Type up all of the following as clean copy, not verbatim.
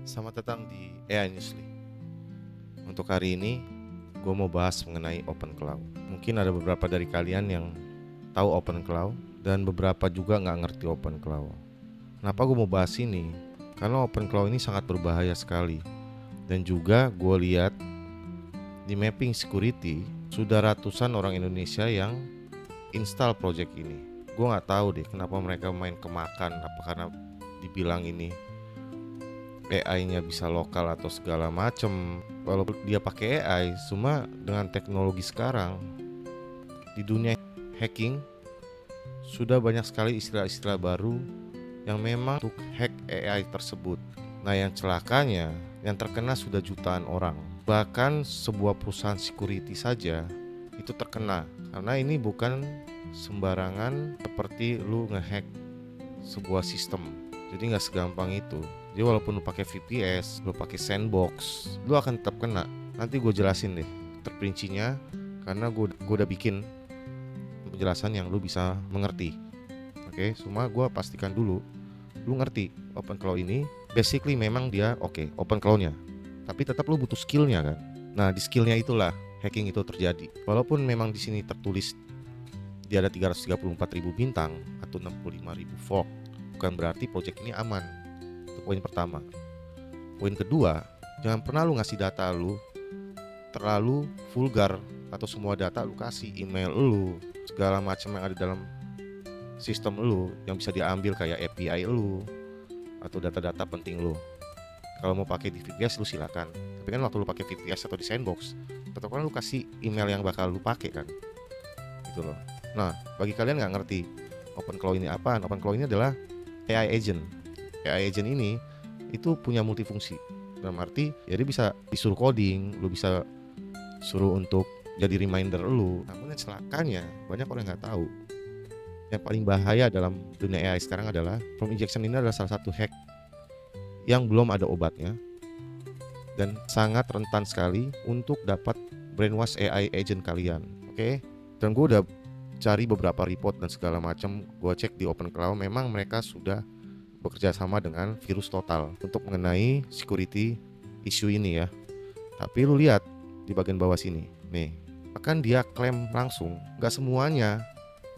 Selamat datang di AI Newsly. Untuk hari ini, gue mau bahas mengenai Open Cloud. Mungkin ada beberapa dari kalian yang tahu Open Cloud dan beberapa juga nggak ngerti Open Cloud. Kenapa gue mau bahas ini? Karena Open Cloud ini sangat berbahaya sekali. Dan juga gue lihat di mapping security sudah ratusan orang Indonesia yang install project ini. Gue nggak tahu deh kenapa mereka main kemakan. Apa karena dibilang ini AI-nya bisa lokal atau segala macem. Walaupun dia pakai AI, cuma dengan teknologi sekarang di dunia hacking sudah banyak sekali istilah-istilah baru yang memang untuk hack AI tersebut. Nah, yang celakanya yang terkena sudah jutaan orang. Bahkan sebuah perusahaan security saja itu terkena, karena ini bukan sembarangan seperti lu ngehack sebuah sistem. Jadi nggak segampang itu. Jadi walaupun lu pakai VPS, lu pakai sandbox, lu akan tetap kena. Nanti gue jelasin deh terperincinya, karena gue udah bikin penjelasan yang lu bisa mengerti. Oke, cuma gue pastikan dulu lu ngerti Open Cloud ini. Basically memang dia Open Cloud-nya, tapi tetap lu butuh skillnya kan. Nah, di skillnya itulah hacking itu terjadi. Walaupun memang di sini tertulis dia ada 334.000 bintang atau 65.000 fork, bukan berarti project ini aman. Itu poin pertama. Poin kedua, jangan pernah lu ngasih data lu terlalu vulgar, atau semua data lu kasih, email lu, segala macam yang ada dalam sistem lu yang bisa diambil kayak API lu atau data-data penting lu. Kalau mau pakai di VPS lu silakan. Tapi kan waktu lu pakai VPS atau di sandbox, tetap kan lu kasih email yang bakal lu pakai kan. Gitu loh. Nah, bagi kalian nggak ngerti Open Cloud ini apaan? Open Cloud ini adalah AI agent. AI agent ini itu punya multifungsi. Dalam arti, ya dia bisa disuruh coding, lu bisa suruh untuk jadi reminder lu. Namun yang celakanya banyak orang nggak tahu. Yang paling bahaya dalam dunia AI sekarang adalah prompt injection. Ini adalah salah satu hack yang belum ada obatnya dan sangat rentan sekali untuk dapat brainwash AI agent kalian. Oke? Dan gue udah cari beberapa report dan segala macam. Gue cek di Open Cloud, memang mereka sudah bekerja sama dengan Virus Total untuk mengenai security issue ini ya. Tapi lu lihat di bagian bawah sini nih, akan dia klaim langsung nggak semuanya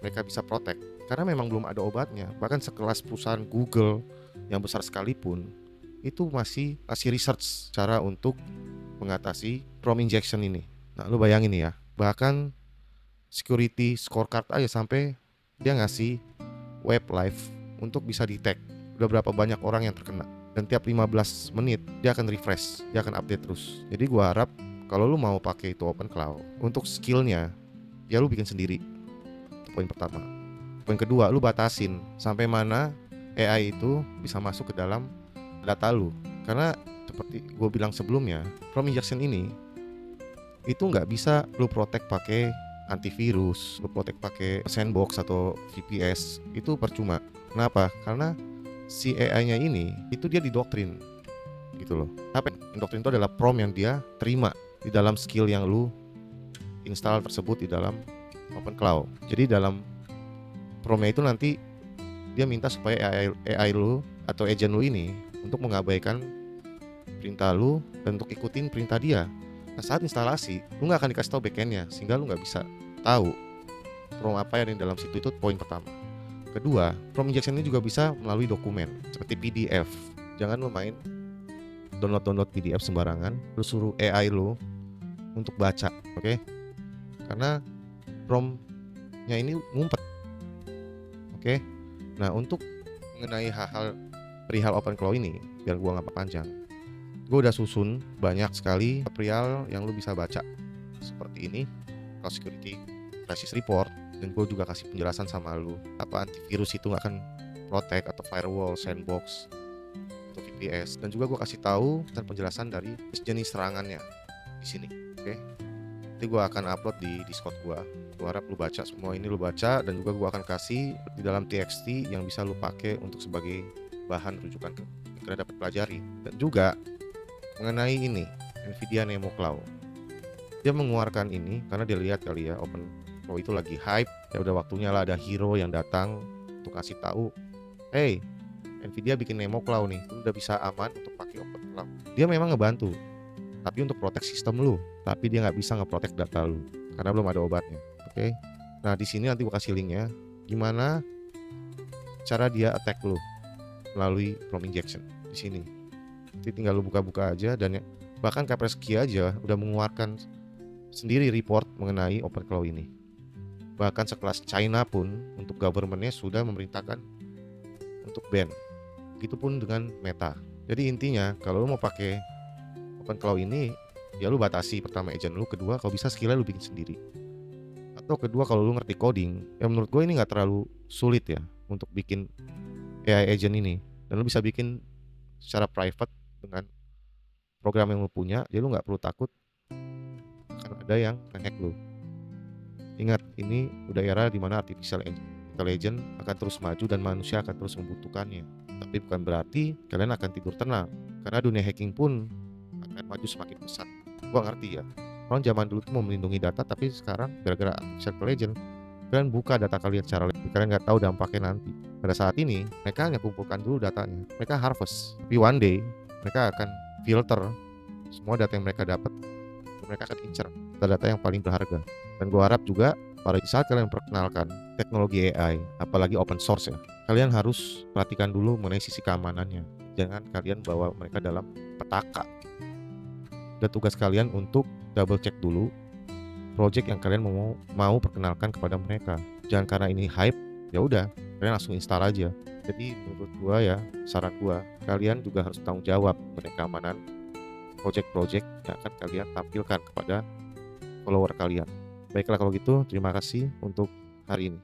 mereka bisa protect, karena memang belum ada obatnya. Bahkan sekelas perusahaan Google yang besar sekalipun itu masih research cara untuk mengatasi prompt injection ini. Nah, lu bayangin ya, bahkan security scorecard aja sampai dia ngasih web live untuk bisa detect udah berapa banyak orang yang terkena, dan tiap 15 menit dia akan refresh, dia akan update terus. Jadi gua harap kalau lu mau pakai itu Open Cloud, untuk skillnya ya lu bikin sendiri. Itu poin pertama. Poin kedua, lu batasin sampai mana AI itu bisa masuk ke dalam data lu. Karena seperti gue bilang sebelumnya, prompt injection ini itu nggak bisa lu protect pakai antivirus, lu protect pakai sandbox atau VPS, itu percuma. Kenapa? Karena si AI-nya ini itu dia didoktrin gitu loh. Tapi doktrin itu adalah prompt yang dia terima di dalam skill yang lu install tersebut di dalam Open Cloud. Jadi dalam prompt-nya itu nanti dia minta supaya AI lu atau agent lu ini untuk mengabaikan perintah lu dan untuk ikutin perintah dia. Nah, saat instalasi, lu nggak akan dikasih tahu backend-nya, sehingga lu nggak bisa tahu prompt apa yang di dalam situ. Itu poin pertama. Kedua, prompt injection ini juga bisa melalui dokumen seperti PDF. Jangan lu main download PDF sembarangan, lu suruh AI lu untuk baca, oke? Karena prompt-nya ini ngumpet. Oke. Nah, untuk mengenai hal-hal perihal Open Cloud ini, biar gua nggak panjang, gue udah susun banyak sekali perihal yang lu bisa baca seperti ini, Cloud Security Crisis Report, dan gue juga kasih penjelasan sama lu apa antivirus itu nggak akan protect, atau firewall, sandbox, atau VPS, dan juga gue kasih tahu dan penjelasan dari jenis serangannya di sini. Oke. Nanti gue akan upload di Discord gue. Gue harap lu baca semua ini, lu baca, dan juga gue akan kasih di dalam TXT yang bisa lu pakai untuk sebagai bahan rujukan ke kalian dapat pelajari. Dan juga mengenai ini Nvidia Nemo Cloud, dia mengeluarkan ini karena dia lihat kali ya Open Cloud itu lagi hype. Ya udah waktunya lah ada hero yang datang untuk kasih tahu, hey, Nvidia bikin Nemo Cloud nih, lu udah bisa aman untuk pakai Open Cloud. Dia memang ngebantu, tapi untuk protek sistem lu, tapi dia nggak bisa ngeprotek data lu karena belum ada obatnya. Oke. Nah, di sini nanti gue kasih linknya gimana cara dia attack lu melalui prompt injection di sini. Jadi tinggal lu buka-buka aja, dan bahkan Kaspersky aja udah mengeluarkan sendiri report mengenai Open Cloud ini. Bahkan sekelas China pun untuk government-nya sudah memerintahkan untuk ban. Begitupun dengan Meta. Jadi intinya kalau lu mau pakai Open Cloud ini, ya lu batasi pertama agent lu, kedua kalau bisa skillnya lu bikin sendiri. Atau kedua kalau lu ngerti coding, ya menurut gue ini nggak terlalu sulit ya untuk bikin AI agent ini. Dan lu bisa bikin secara private dengan program yang lu punya, jadi lu nggak perlu takut akan ada yang nge-hack lu. Ingat, ini udah era dimana artificial intelligence akan terus maju dan manusia akan terus membutuhkannya. Tapi bukan berarti kalian akan tidur tenang, karena dunia hacking pun akan maju semakin pesat. Gua ngerti ya, orang zaman dulu tuh mau melindungi data, tapi sekarang gara-gara artificial intelligence kalian buka data kalian secara lebih, kalian nggak tahu dampaknya nanti. Pada saat ini mereka hanya kumpulkan dulu datanya, mereka harvest, tapi one day mereka akan filter semua data yang mereka dapat, mereka akan incer data-data yang paling berharga. Dan gue harap juga pada saat kalian memperkenalkan teknologi AI, apalagi open source ya, kalian harus perhatikan dulu mengenai sisi keamanannya. Jangan kalian bawa mereka dalam petaka. Dan tugas kalian untuk double check dulu project yang kalian mau perkenalkan kepada mereka. Jangan karena ini hype, ya udah kalian langsung install aja. Jadi menurut gua ya, saran gua, kalian juga harus tanggung jawab mengenai keamanan project-project yang akan kalian tampilkan kepada follower kalian. Baiklah kalau gitu, terima kasih untuk hari ini.